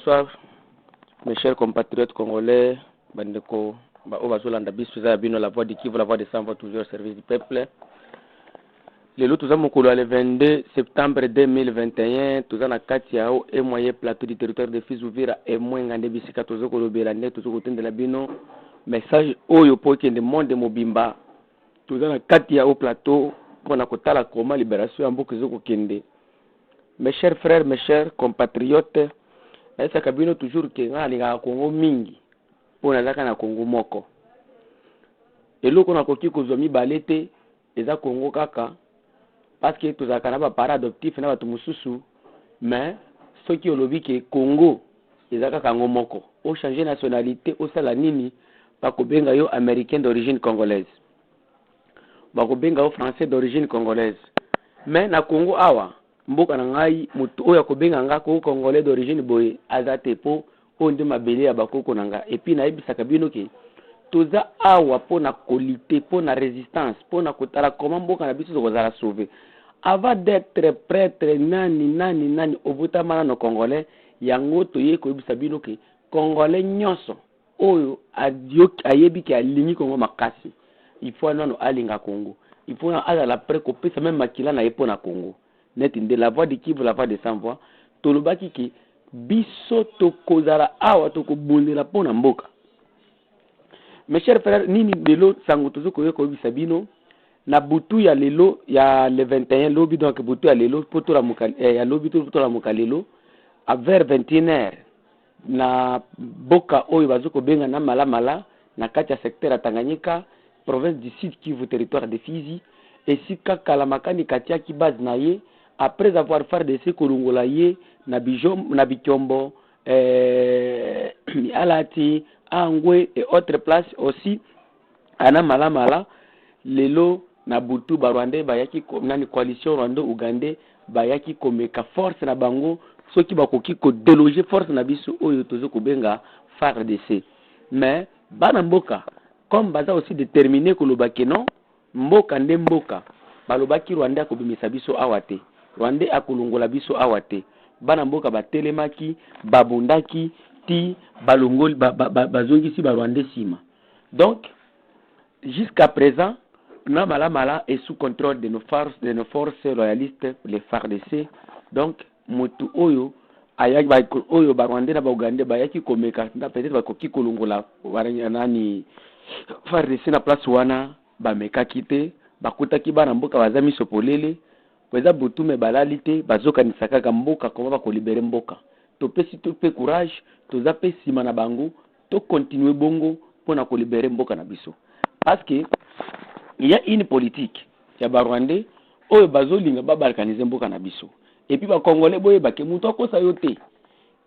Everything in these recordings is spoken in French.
bonsoir, mes chers compatriotes congolais, Bandeko, Bazolanda Bisouza Bino, la voix du Kivu, la voix des sans-voix, toujours au service du peuple. Le lot, tout ça, le 22 septembre 2021, tout ça, na Katiao, et moyen plateau du territoire de Fizouvira, et moins en débissika, tout ça, Kolobelane, tout ça, côté de la Bino, message, Oyo, Poké, de monde de Mobimba, tout ça, na Katiao plateau, pour la Kotala, Koma, libération, en boucle, Zoko Kende. Mes chers frères, mes chers compatriotes, esa kabino toujours ke ngali nga Congo mingi pona zaka na Congo moko eloko na koki kozwa mibale te eza Congo kaka parce que tozaka na ba parents adoptifs na batu mususu mais soki olobi ke Congo eza kaka ngo moko o changer nationalité o sala nini bakobenga yo américain d'origine congolaise bakobenga yo français d'origine congolaise mais na Congo awa mboka na ngai mutu oyo kobenga nga ko congolais d'origine boye azate po onde mabele ya bakoko na nga et puis na ebisaka bino ke toza awa po na qualité po na résistance po na kotala comment mboka na biso kozala sauver avant d'être prêtre nani obutamana no congolais yango toye ko ebisa bino ke congolais nyonso oyo ayebi ke alingi Congo makasi il faut nano alinga Congo il faut na ala pré ko pesa même makila na yepo na Congo net de la voix de Kivu, la voix de sans voix, tolobaki ki biso tokozala awa tokobondela pona mboka. Mes chers frères, nini lelo sango tozoko yoko bisabino na butu ya lelo ya le 21 lobi donc butu ya lelo poto la mukali ya lobi poto la mukalelo à vers 21h na boka oyo bazoko benga na mala na kati ya secteur ya Tanganyika province du Sud Kivu territoire de Fizi et sika kalamakani katia ki base na ye après avoir fait de ce kolongola ye na bichombo alati angwe et autres places aussi ana mala lelo na butu barwande bayaki nani coalition rwando ugandais bayaki komeka force na bango soki bakoki ko déloger force na biso oyo tozo kobenga FARDC mais bana mboka comme baza aussi déterminé kolobaki non mboka nde mboka balobaki Rwanda akobimisa biso awate Rwanda akolongola biso awate bana mboka batelemaki babundaki ti balongoli bazongisi ba Rwanda sima donc jusqu'à présent na mala est sous contrôle de nos forces royalistes les FARDC donc mutu oyo ayaki ba oyo ba Rwanda na ba Uganda bayaki komeka peut-être bakoki kolongola nani FARDC na place wana bameka kite bakutaki bana mboka bazami sopolele weza butume balalite bazokanisa kaka mboka koma bakolibere mboka topesi tope courage tozape sima na bango to continuer bongo pona kolibere mboka na biso parce que il y a une politique ya barwande oyo bazolinga babalkanize mboka na biso et puis ba congolais boye bake muto akosa yote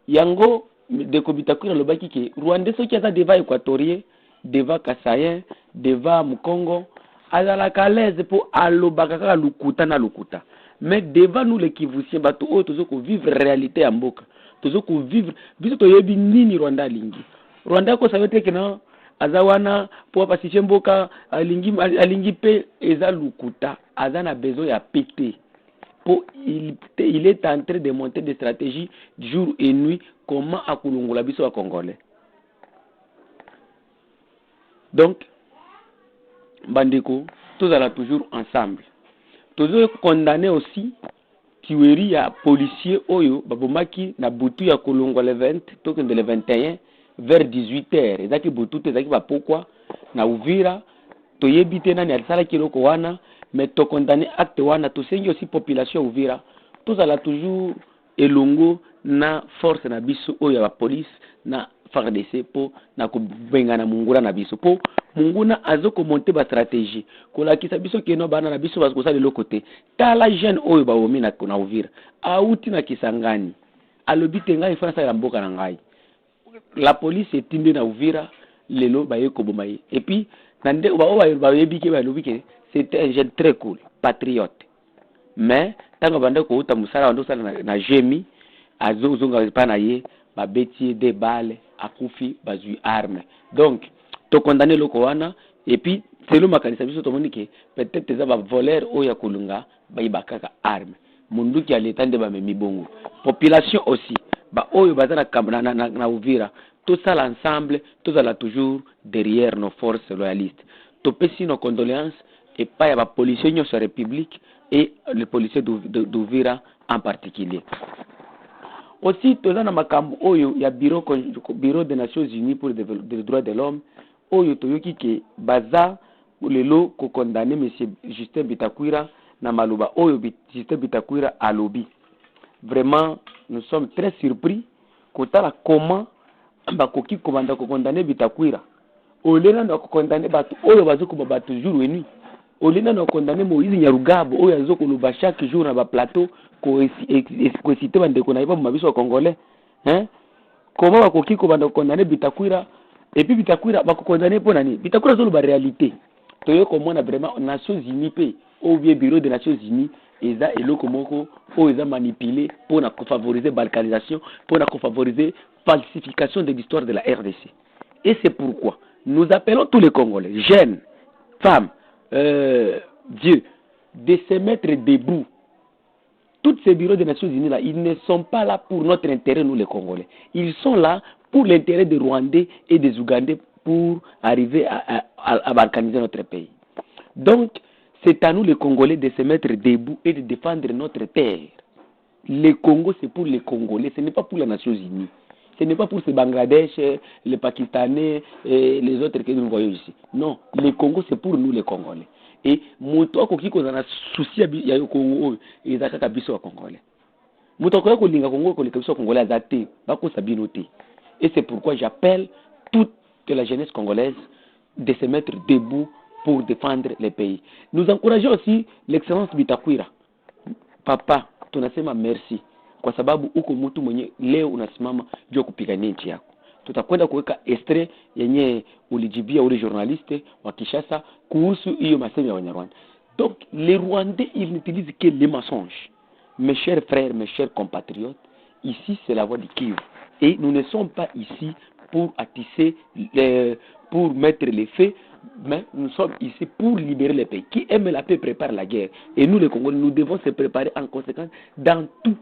yango de kobitakwira lobaki ke Rwanda soki ata devant équatorien devant kasayen devant mukongo azalaka à l'aise pour alobaka kaka lukuta na lukuta mais devant nous les Kivusiens bato oyo tozoko vivre réalité ya mboka tozoko vivre biso toyebi nini Rwanda lingi Rwanda ko savete ke na azawana pour passer mboka alingi pe eza lukuta azana besoin ya pété pour il est en train de monter des stratégies jour et nuit comment akulungola biso wa congolais donc bandeko tous allons toujours ensemble tous condamner aussi tuerie ya policier oyo babomaki na butu ya kolongo le 20 toke de le 21 vers 18h ezaki butu te ezaki bapokwa na Uvira toyebite nani alisala kiloko wana mais to condamner acte wana to sengi aussi population Uvira tous allons toujours elongo na force na biso oyo ya police na FARDC po na kubenga na mungula na biso po munguna azoko monter ba stratégie kolakisa biso keno bana na biso bakosa de l'autre côté tala jeune oyo ba omi na Uvira auti na Kisangani alobite ngai fana sa mboka na ngai la police etinde na Uvira lelo bayeko bomaye et puis nande ba yebike ba lobike c'était un jeune très cool patriote mais tango bande ko uta musala ndo sala na jemi azozonga pa na ye ba beti des balles akufi bazui arme donc to condamner loko wana et puis selon makanisa biso to monike peut-être za ba voleur oya kulunga ba ibakaka arme munduki ya l'état de ba memi bongo population aussi ba oyo baza na Uvira, tout ça l'ensemble, tout ça là toujours derrière nos forces loyalistes. Topesi nos condoléances et pas ya ba policiers de la République et les policiers d'Uvira en particulier. Aussi, toza na makambo oyo ya bureau des Nations Unies pour les droits de l'homme, oyo toyoki ke baza lelo ko condamner monsieur Justin Bitakwira na maloba oyo Justin Bitakwira a lobby. Vraiment, nous sommes très surpris kotala comment bakoki komanda ko condamner Bitakwira. Olena na ko condamner batu oyo bazoko ba toujours eni. Olena na condamner Moïse Nyarugabo oyo azoko loba chaque jour na ba plateau ko citer bande ko na iba mabiso congolais. Hein? Comment bakoki komanda ko condamner Bitakwira et puis Bitakwira bako condamner pour nani? Bitakwira zo loba réalité. Toyo komona vraiment Nations Unies pe au bureau des Nations Unies eza eloko moko o eza manipulé pour na favoriser balkanisation, pour na favoriser falsification de l'histoire de la RDC. Et c'est pourquoi nous appelons tous les Congolais, jeunes, femmes, Dieu, de se mettre debout. Tous ces bureaux des Nations Unies là, ils ne sont pas là pour notre intérêt, nous les Congolais. Ils sont là pour l'intérêt des Rwandais et des Ougandais pour arriver à balkaniser notre pays. Donc, c'est à nous les Congolais de se mettre debout et de défendre notre terre. Le Congo, c'est pour les Congolais, ce n'est pas pour les Nations Unies. Ce n'est pas pour ces Bangladesh, les Pakistanais et les autres que nous voyons ici. Non, le Congo, c'est pour nous les Congolais. Et moto akoki ko na souci ya Congo et zakaka biso wa Congolais. Moto akoki ko linga Congo ko linga biso Congolais azate, bako sabinoté. Et c'est pourquoi j'appelle toute la jeunesse congolaise de se mettre debout pour défendre le pays. Nous encourageons aussi l'excellence Bitakwira. Papa, tunasema merci kwa sababu uko mtu mwenye leo unasimama juu kupigania nchi yako. Tutakwenda kuweka extrait yenye ulijibia ule journaliste wa Kinshasa kuhusu hiyo masemi ya Wanyarwanda. Donc les Rwandais ils n'utilisent que les mensonges. Mes chers frères, mes chers compatriotes, ici c'est la voix du Kivu et nous ne sommes pas ici pour attiser pour mettre les faits, mais nous sommes ici pour libérer le pays. Qui aime la paix prépare la guerre. Et nous les Congolais, nous devons se préparer en conséquence dans tout.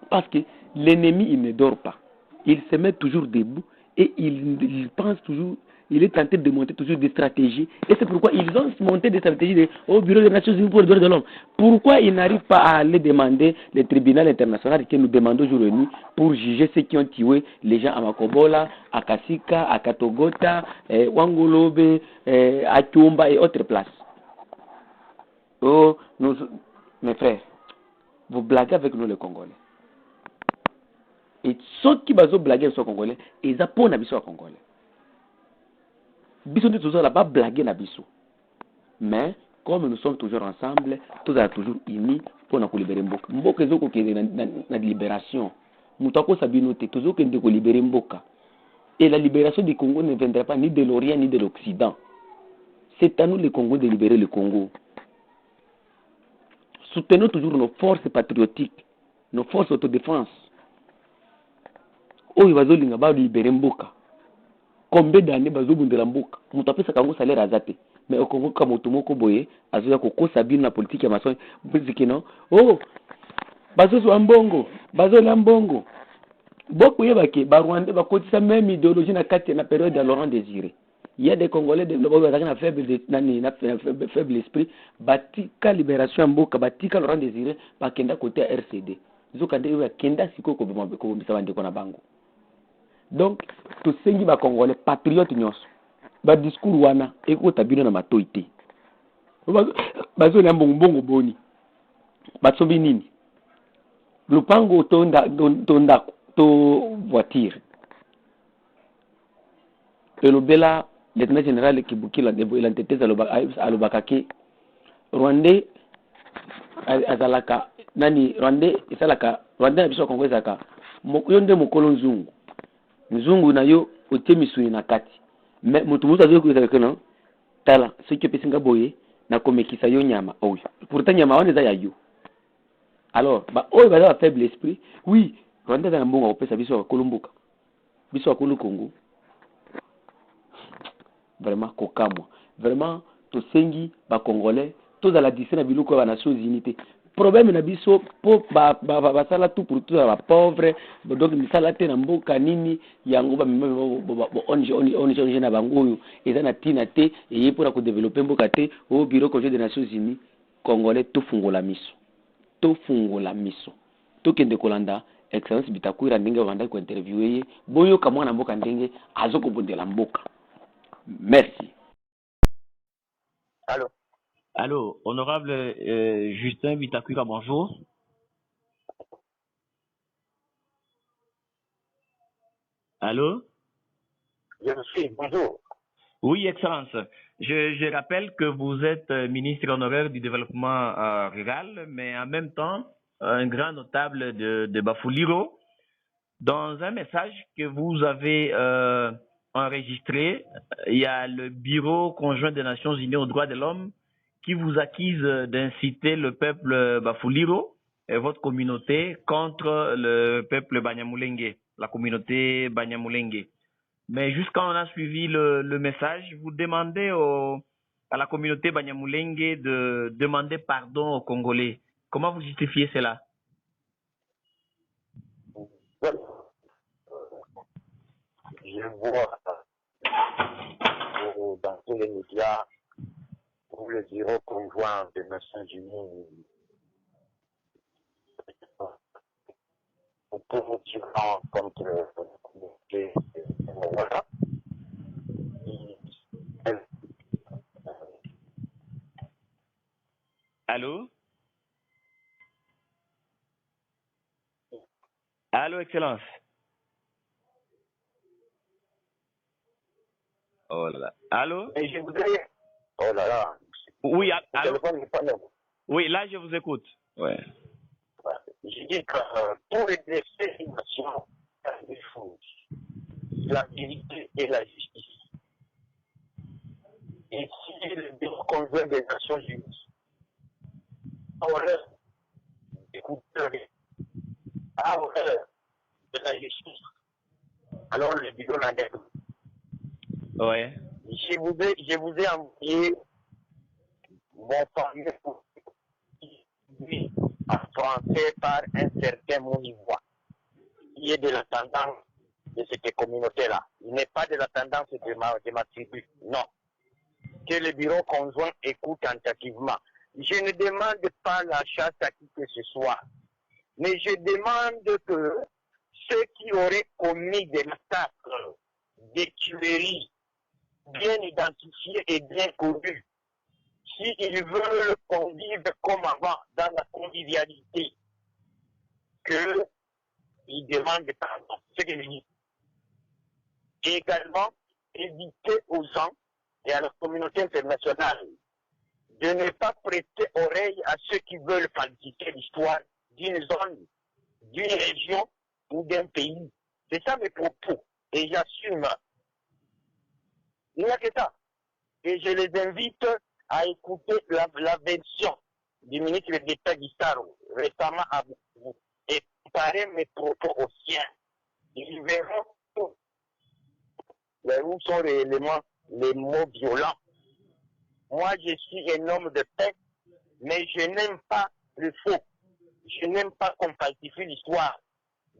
Parce que l'ennemi, il ne dort pas. Il se met toujours debout et il pense toujours, il est tenté de monter toujours des stratégies. Et c'est pourquoi ils ont monté des stratégies au Bureau des Nations Unies pour les droits de l'homme. Pourquoi ils n'arrivent pas à aller demander le tribunal international que nous demandons jour et nuit pour juger ceux qui ont tué les gens à Makobola, à Kasika, à Katogota, Wangolobe, à Tumba et autres places. Oh, mes frères, vous blaguez avec nous les Congolais. Et ceux qui bazo blaguer sur Congolais, ils apprennent à biso Congolais. Biso nous toujours là-bas blaguer na biso. Mais comme nous sommes toujours ensemble, tous sommes toujours unis pour nous libérer Mboka. Mboka ezoko qui na libération. Mutako sabinote toujours que de libérer Mboka. Et la libération du Congo ne viendra pas ni de l'Orient ni de l'Occident. C'est à nous les Congolais de libérer le Congo. Soutenons toujours nos forces patriotiques, nos forces d'autodéfense. Oyo bazolinga ba libérer Mboka. Combien d'années bazobundela Mboka? Mutu apesa kango salaire azate. Mais au Congo comme moto moko boye azoya kokosa bino na politique ya mason bizikino. Oh! Bazozo ambongo, bazola mbongo. Boko yebake ba Rwanda bakotisa même idéologie na kati na période de Laurent Désiré. Il y a des Congolais de faible esprit, batika libération Mboka, batika Laurent Désiré, bakenda côté RCD. Zokande yo kenda siko ko bisa bande ko na bango. Donc to sengi ba Congolais patriote nyonso. Ba discours wana ekota bino na matoite. Bazo na mbongo boni. Batsobi nini? Lupango tonda to voiture. Elobela lieutenant général Kibukila de l'entité alobakake Rwandais azalaka nani Rwandais isalaka Rwandais biso Kongo ezaka yonde mokolo nzungu na yo otemisuni na kati mais mutu mutu azoyo kuza no tala soki pesinga boye na komekisa yo nyama oyo pourtant nyama wana eza ya yo. Alors ba oyo ba faible esprit oui Rwandais na mbongo opesa biso kolomboka biso akolo Congo. Vraiment kokamwa vraiment to sengi ba Congolais to za la dissena biluko ba Nations Unies problème na biso po basala tout pour tout ba pauvre donc misala te na mboka nini yango ba ONG na bango oyo eza na tina te eye pour ko développer mboka te au bureau conjoint des Nations Unies congolais to fungola miso to kende kolanda excellence Bitakwira ndenge banda ko interviewer boyo ka mwana mboka ndenge azoko bondela mboka. Merci. Allô. Allô, honorable Justin Bitakwira, bonjour. Allô? Je suis, bonjour. Oui, Excellence. Je rappelle que vous êtes ministre honoraire du développement rural, mais en même temps, un grand notable de Bafuliro. Dans un message que vous avez enregistré, il y a le Bureau conjoint des Nations Unies aux droits de l'homme qui vous accuse d'inciter le peuple Bafuliro et votre communauté contre le peuple Banyamulenge, la communauté Banyamulenge. Mais jusqu'à on a suivi le message, vous demandez à la communauté Banyamulenge de demander pardon aux Congolais. Comment vous justifiez cela? Je vois dans tous les médias où le bureau conjoint des Nations Unies pour tirant contre la communauté. Voilà. Allô? Allô, Excellence. Oh là là. Allô? Et je voudrais... Oh là là. Oui, allô? Oui, là, je vous écoute. Ouais. Je dis que pour exercer une nation, il y a deux choses. La vérité et la justice. Et si le bureau conjoint des Nations Unies a horreur d'écouter, a horreur de la justice, alors le bureau n'en est pas. Ouais. Je vous ai envoyé mon fameux en français par un certain Monivois, qui est de la tendance de cette communauté-là. Il n'est pas de la tendance de ma tribu, non. Que le bureau conjoint écoute tentativement. Je ne demande pas la chasse à qui que ce soit, mais je demande que ceux qui auraient commis des massacres, des tueries, bien identifiés et bien connus, s'ils veulent convivre comme avant, dans la convivialité, qu'ils demandent pardon. Ce que je dis. Et également, éviter aux gens et à la communauté internationale de ne pas prêter oreille à ceux qui veulent falsifier l'histoire d'une zone, d'une région ou d'un pays. C'est ça mes propos. Et j'assume. Il n'y a que ça. Et je les invite à écouter la version du ministre d'État Guissaro récemment à vous et comparer mes propos aux siens. Ils verront où sont les éléments, les mots violents. Moi, je suis un homme de paix, mais je n'aime pas le faux. Je n'aime pas qu'on falsifie l'histoire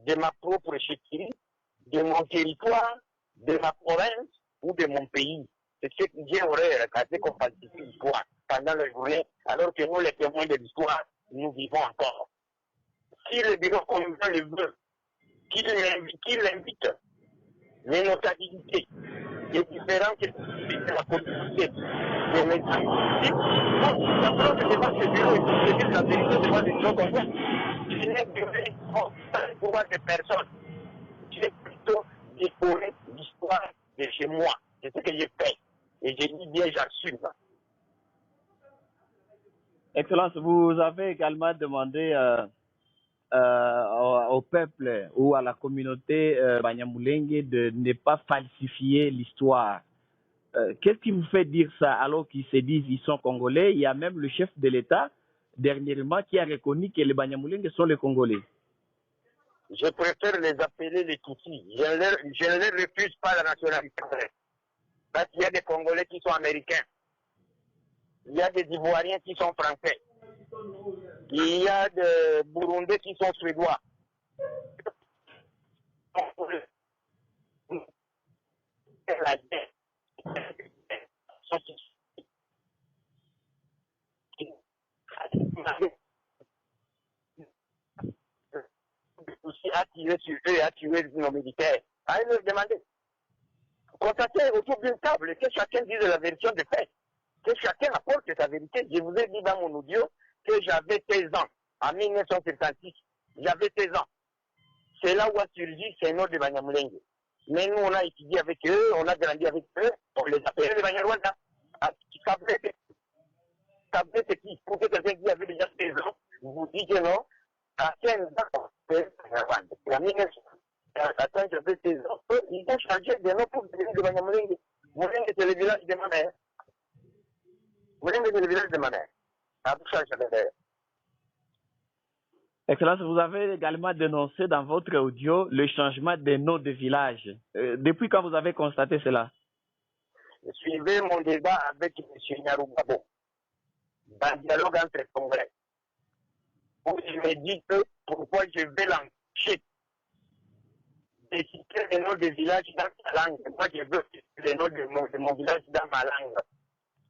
de ma propre chefferie, de mon territoire, de ma province ou de mon pays. C'est ce que j'ai horreur quand qu'on falsifie l'histoire pendant la journée, alors que nous, les témoins de l'histoire, nous vivons encore. Si le bureau conjoint le veut, qu'il invite les notabilités, les différentes de la communauté, les médias. La preuve de pas ce bureau, il faut dire la vérité devant le bureau conjoint. Je n'ai pas le pouvoir de personne. J'ai plutôt décoré l'histoire de chez moi. C'est ce que j'ai fait. Et j'ai dit bien, j'assume. Excellence, vous avez également demandé au peuple ou à la communauté Banyamulenge de ne pas falsifier l'histoire. Qu'est-ce qui vous fait dire ça alors qu'ils se disent qu'ils sont Congolais? Il y a même le chef de l'État dernièrement qui a reconnu que les Banyamulenge sont les Congolais. Je préfère les appeler les Tutsis. Je ne leur refuse pas la nationalité. Parce qu'il y a des Congolais qui sont américains. Il y a des Ivoiriens qui sont français. Il y a des Burundais qui sont suédois. La guerre. Aussi attirer sur eux et attirer nos militaires. Allez leur demander. Contactez autour d'une table et que chacun dise la version des faits. Que chacun apporte sa vérité. Je vous ai dit dans mon audio que j'avais 16 ans. En 1976, j'avais 16 ans. C'est là où a surgi ce nom de Banyamulenge. Mais nous, on a étudié avec eux, on a grandi avec eux, on les appelait les Banyarwanda. C'est qui? Pour que quelqu'un qui avait déjà 16 ans, vous dites que non, à 15 ans, c'est Banyarwanda. En 1900, quand j'avais 16 ans, eux, ils ont changé de nom pour devenir de Banyamulenge. Mulenge, c'est le village de ma mère. Mulenge, c'est le village de ma mère. À tout ça, j'avais d'ailleurs. Excellence, vous avez également dénoncé dans votre audio le changement des noms de villages. Depuis quand vous avez constaté cela? Suivez mon débat avec M. Nyarugabo dans le dialogue entre Congrès. Où il me dit que pourquoi je vais l'empêcher de citer les noms de villages dans sa langue. Moi, je veux les noms de mon village dans ma langue.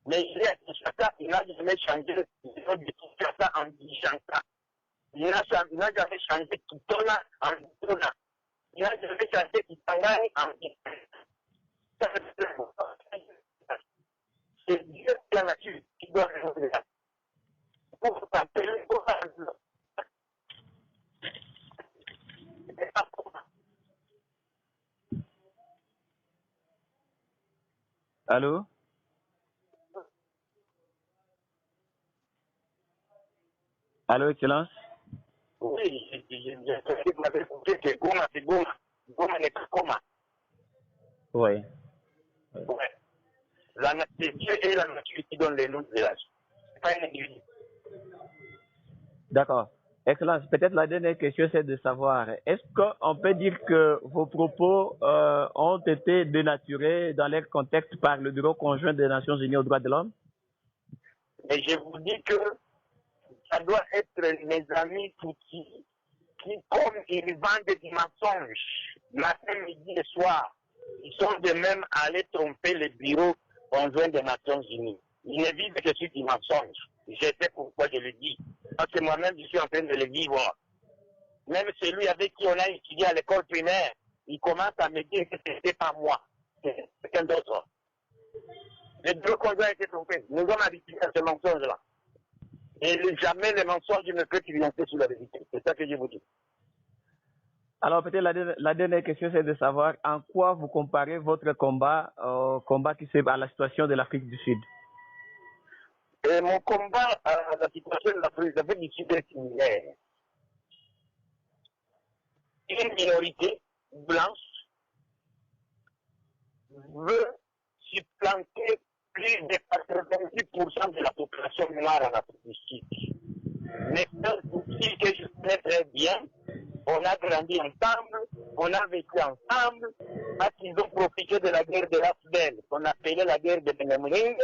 Mais il est à Kinshasa, il n'a jamais changé le nom de Kinshasa en Kinshasa. Il n'a jamais changé Kitona en Kitona. Il n'a jamais changé Kitangani en Kitangani. C'est Dieu la nature qui doit résoudre ça. Pour t'appeler au hasard. Allô? Allô, Excellence? Oui, je m'avais écouté que Goma, c'est Goma. Goma n'est pas Goma. Oui. Ouais. C'est Dieu et la nature qui donnent les noms de village. C'est pas un individu. D'accord. Excellence, peut-être la dernière question, c'est de savoir, est-ce qu'on peut dire que vos propos ont été dénaturés dans leur contexte par le Bureau conjoint des Nations Unies aux droits de l'homme? Mais je vous dis que ça doit être mes amis Tutsis qui, comme ils vendent des mensonges, matin, midi et soir, ils sont de même allés tromper le Bureau conjoint des Nations Unies. Ils ne vivent que sur des mensonges. Je sais pourquoi je le dis. Parce que moi-même, je suis en train de le vivre. Même celui avec qui on a étudié à l'école primaire, il commence à me dire que ce n'était pas moi, c'est quelqu'un d'autre. Le Bureau conjoint a été trompé. Nous sommes habitués à ce mensonge-là. Et jamais le mensonge ne peut triompher sur la vérité. C'est ça que je vous dis. Alors peut-être la dernière question, c'est de savoir en quoi vous comparez votre combat au combat qui s'est à la situation de l'Afrique du Sud. Et mon combat à la situation de l'Afrique du Sud est similaire. Une minorité blanche veut supplanter plus de 90% de la population noire en Afrique du Sud. Mais un outil que je connais très bien, on a grandi ensemble, on a vécu ensemble, parce qu'ils ont profité de la guerre de l'Afdel, qu'on appelait la guerre de Benemring,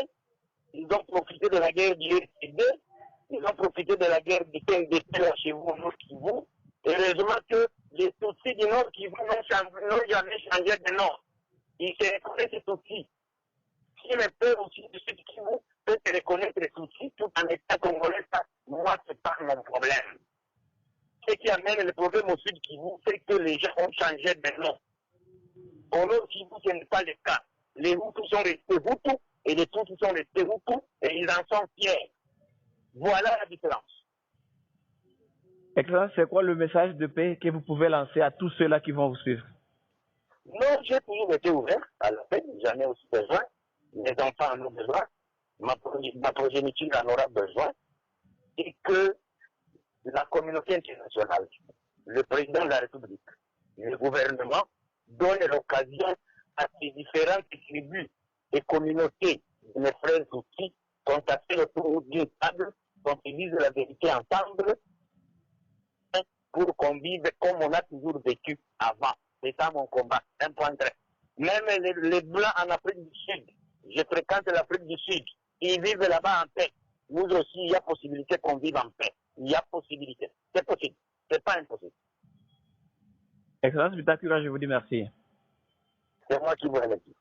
ils ont profité de la guerre du RCD, ils ont profité de la guerre du TNDP chez vous, au Nord Kivu. Heureusement que les Tutsis du Nord Kivu n'ont jamais changé de nom. Ils se reconnaissent ces Tutsis. Si le peuple aussi de Sud Kivu peut se reconnaître les Tutsis tout en étant congolais, ça, moi, c'est pas mon problème. Ce qui amène le problème au Sud Kivu, c'est que les gens ont changé de nom. Au Nord Kivu, ce n'est pas le cas. Les Hutus sont restés Hutus et les Tutsis sont restés Hutus et ils en sont fiers. Voilà la différence. Excellence, c'est quoi le message de paix que vous pouvez lancer à tous ceux-là qui vont vous suivre? Non, j'ai toujours été ouvert à la paix, j'en ai aussi besoin. Mes enfants en ont besoin, ma progéniture en aura besoin. Et que la communauté internationale, le président de la République, le gouvernement, donne l'occasion à ces différentes tribus et communautés de mes frères outils contacter autour d'une table, qu'on se dise la vérité ensemble, pour qu'on vive comme on a toujours vécu avant. C'est ça mon combat, un point très. Même les Blancs en Afrique du Sud, je fréquente l'Afrique du Sud, ils vivent là-bas en paix. Nous aussi, il y a possibilité qu'on vive en paix. il y a possibilité. C'est possible. C'est pas impossible. Excellence Bitakura, je vous dis merci. C'est moi qui vous remercie.